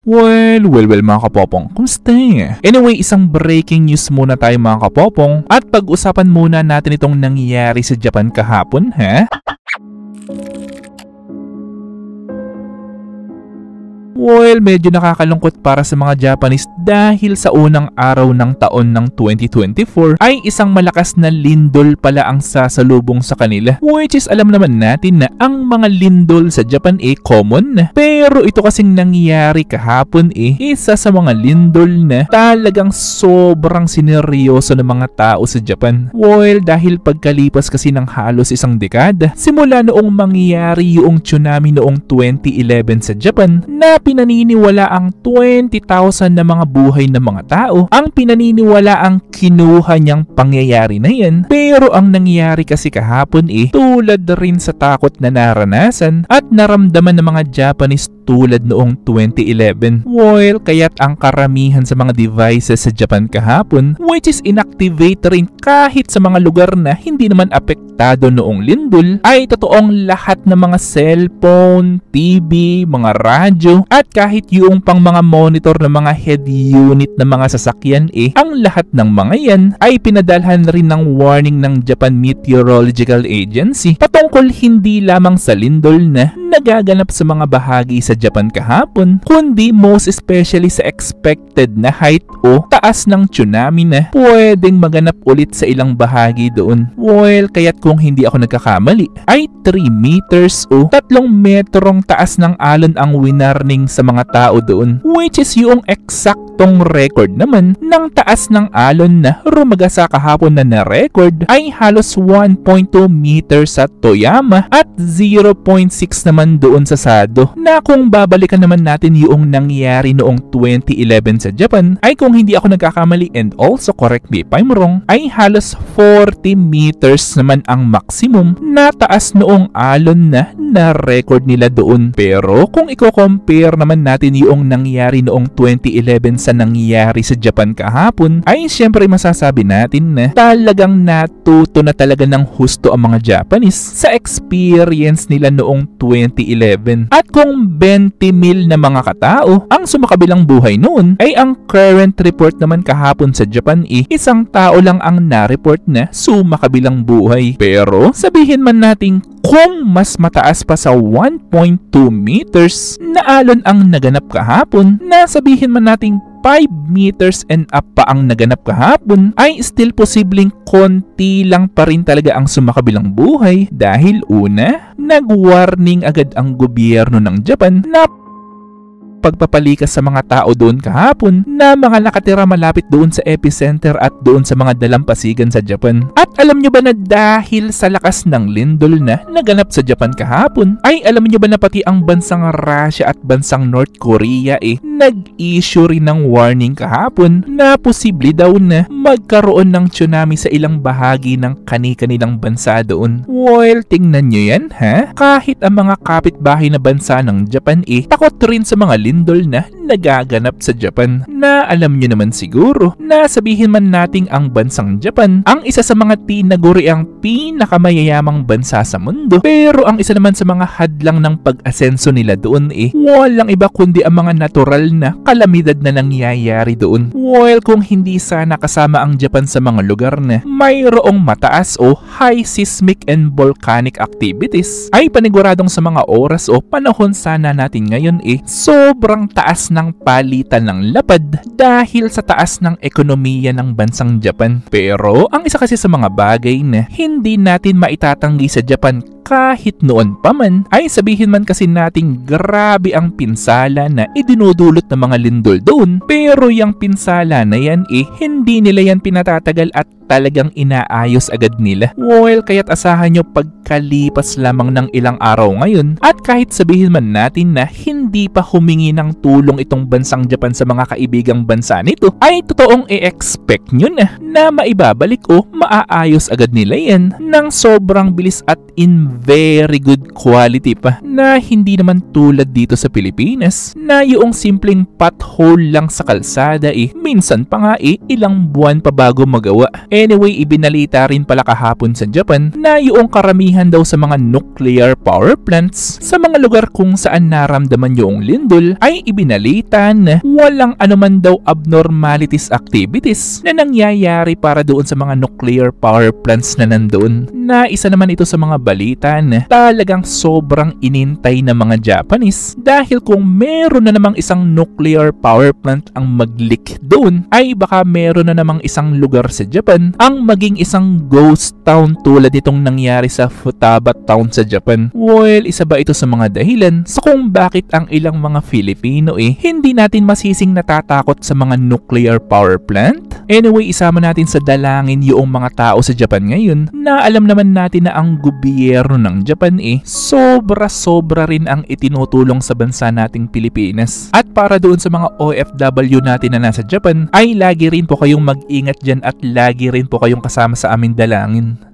Well mga kapopong, kumusta? Anyway, isang breaking news muna tayo mga kapopong at pag-usapan muna natin itong nangyayari sa Japan kahapon, ha? Well, medyo nakakalungkot para sa mga Japanese dahil sa unang araw ng taon ng 2024 ay isang malakas na lindol pala ang sasalubong sa kanila. Which is alam naman natin na ang mga lindol sa Japan common na. Pero ito kasing nangyari kahapon isa sa mga lindol na talagang sobrang sineryoso ng mga tao sa Japan. Well, dahil pagkalipas kasi ng halos isang dekada, simula noong mangyari yung tsunami noong 2011 sa Japan na pinaniniwala ang 20,000 na mga buhay ng mga tao ang pinaniniwala ang kinuha niyang pangyayari na yan. Pero ang nangyari kasi kahapon tulad rin sa takot na naranasan at naramdaman ng mga Japanese tulad noong 2011. Well, kaya't ang karamihan sa mga devices sa Japan kahapon which is inactivate rin kahit sa mga lugar na hindi naman apektado noong lindol ay totoong lahat ng mga cellphone, TV, mga radyo at kahit yung pang mga monitor ng mga head unit ng mga sasakyan ang lahat ng mga yan ay pinadalhan rin ng warning ng Japan Meteorological Agency patungkol hindi lamang sa lindol na nagaganap sa mga bahagi sa Japan kahapon, kundi most especially sa expected na height o taas ng tsunami na pwedeng maganap ulit sa ilang bahagi doon. Well, kaya't kung hindi ako nagkakamali, ay 3 meters o 3 metrong taas ng alon ang winarning sa mga tao doon, which is yung eksaktong record naman ng taas ng alon na rumagasa kahapon na na-record ay halos 1.2 meters sa Toyama at 0.6 naman doon sa Sado, na kung babalikan naman natin yung nangyari noong 2011 sa Japan ay kung hindi ako nagkakamali and also correct me if I'm wrong ay halos 40 meters naman ang maximum na taas noong alon na na-record nila doon. Pero kung i-compare naman natin yung nangyari noong 2011 sa nangyari sa Japan kahapon ay syempre masasabi natin na talagang natuto na talaga ng husto ang mga Japanese sa experience nila noong 2011. At kung 20 mil na mga katao ang sumakabilang buhay noon ay ang current report naman kahapon sa Japan isang tao lang ang na-report na sumakabilang buhay. Pero sabihin man natin kung mas mataas pa sa 1.2 meters na alon ang naganap kahapon, na sabihin man nating 5 meters and up pa ang naganap kahapon, ay still posibleng konti lang pa rin talaga ang sumakabilang buhay dahil una, nag-warning agad ang gobyerno ng Japan na pagpapalikas sa mga tao doon kahapon na mga nakatira malapit doon sa epicenter at doon sa mga dalampasigan sa Japan. At alam nyo ba na dahil sa lakas ng lindol na naganap sa Japan kahapon, ay alam nyo ba na pati ang bansang Russia at bansang North Korea nag-issue rin ng warning kahapon na posible daw na magkaroon ng tsunami sa ilang bahagi ng kani-kanilang bansa doon. Well, tingnan nyo yan ha? Kahit ang mga kapitbahay na bansa ng Japan takot rin sa mga lindol na nagaganap sa Japan, na alam nyo naman siguro na sabihin man nating ang bansang Japan ang isa sa mga tinaguri ang pinakamayayamang bansa sa mundo, pero ang isa naman sa mga hadlang ng pag-asenso nila doon walang iba kundi ang mga natural na kalamidad na nangyayari doon. Well, kung hindi sana kasama ang Japan sa mga lugar na mayroong mataas o high seismic and volcanic activities, ay paniguradong sa mga oras o panahon sana natin ngayon sobrang taas ng palitan ng lapad dahil sa taas ng ekonomiya ng bansang Japan. Pero ang isa kasi sa mga bagay na hindi natin maitatanggi sa Japan kahit noon pa man, ay sabihin man kasi nating grabe ang pinsala na idinudulot ng mga lindol doon, pero yung pinsala na yan hindi nila yan pinatatagal at talagang inaayos agad nila. Well, kaya't asahan nyo pagkalipas lamang ng ilang araw ngayon at kahit sabihin man natin na hindi pa humingi ng tulong itong bansang Japan sa mga kaibigang bansa nito, ay totoong i-expect nyo na maibabalik o maaayos agad nila yan ng sobrang bilis at very good quality pa na hindi naman tulad dito sa Pilipinas na yung simpleng pothole lang sa kalsada minsan pa nga ilang buwan pa bago magawa. Anyway, ibinalita rin pala kahapon sa Japan na yung karamihan daw sa mga nuclear power plants sa mga lugar kung saan naramdaman yung lindol ay ibinalita na walang anuman daw abnormalities activities na nangyayari para doon sa mga nuclear power plants na nandoon. Na isa naman ito sa mga balita na talagang sobrang inintay ng mga Japanese dahil kung meron na namang isang nuclear power plant ang mag-leak doon ay baka meron na namang isang lugar sa Japan ang maging isang ghost town tulad nitong nangyari sa Futaba town sa Japan. Well, isa ba ito sa mga dahilan sa kung bakit ang ilang mga Filipino hindi natin masising natatakot sa mga nuclear power plant? Anyway, isama natin sa dalangin yung mga tao sa Japan ngayon na alam naman natin na ang gobyerno ng Japan sobra-sobra rin ang itinutulong sa bansa nating Pilipinas. At para doon sa mga OFW natin na nasa Japan ay lagi rin po kayong mag-ingat dyan at lagi rin po kayong kasama sa aming dalangin.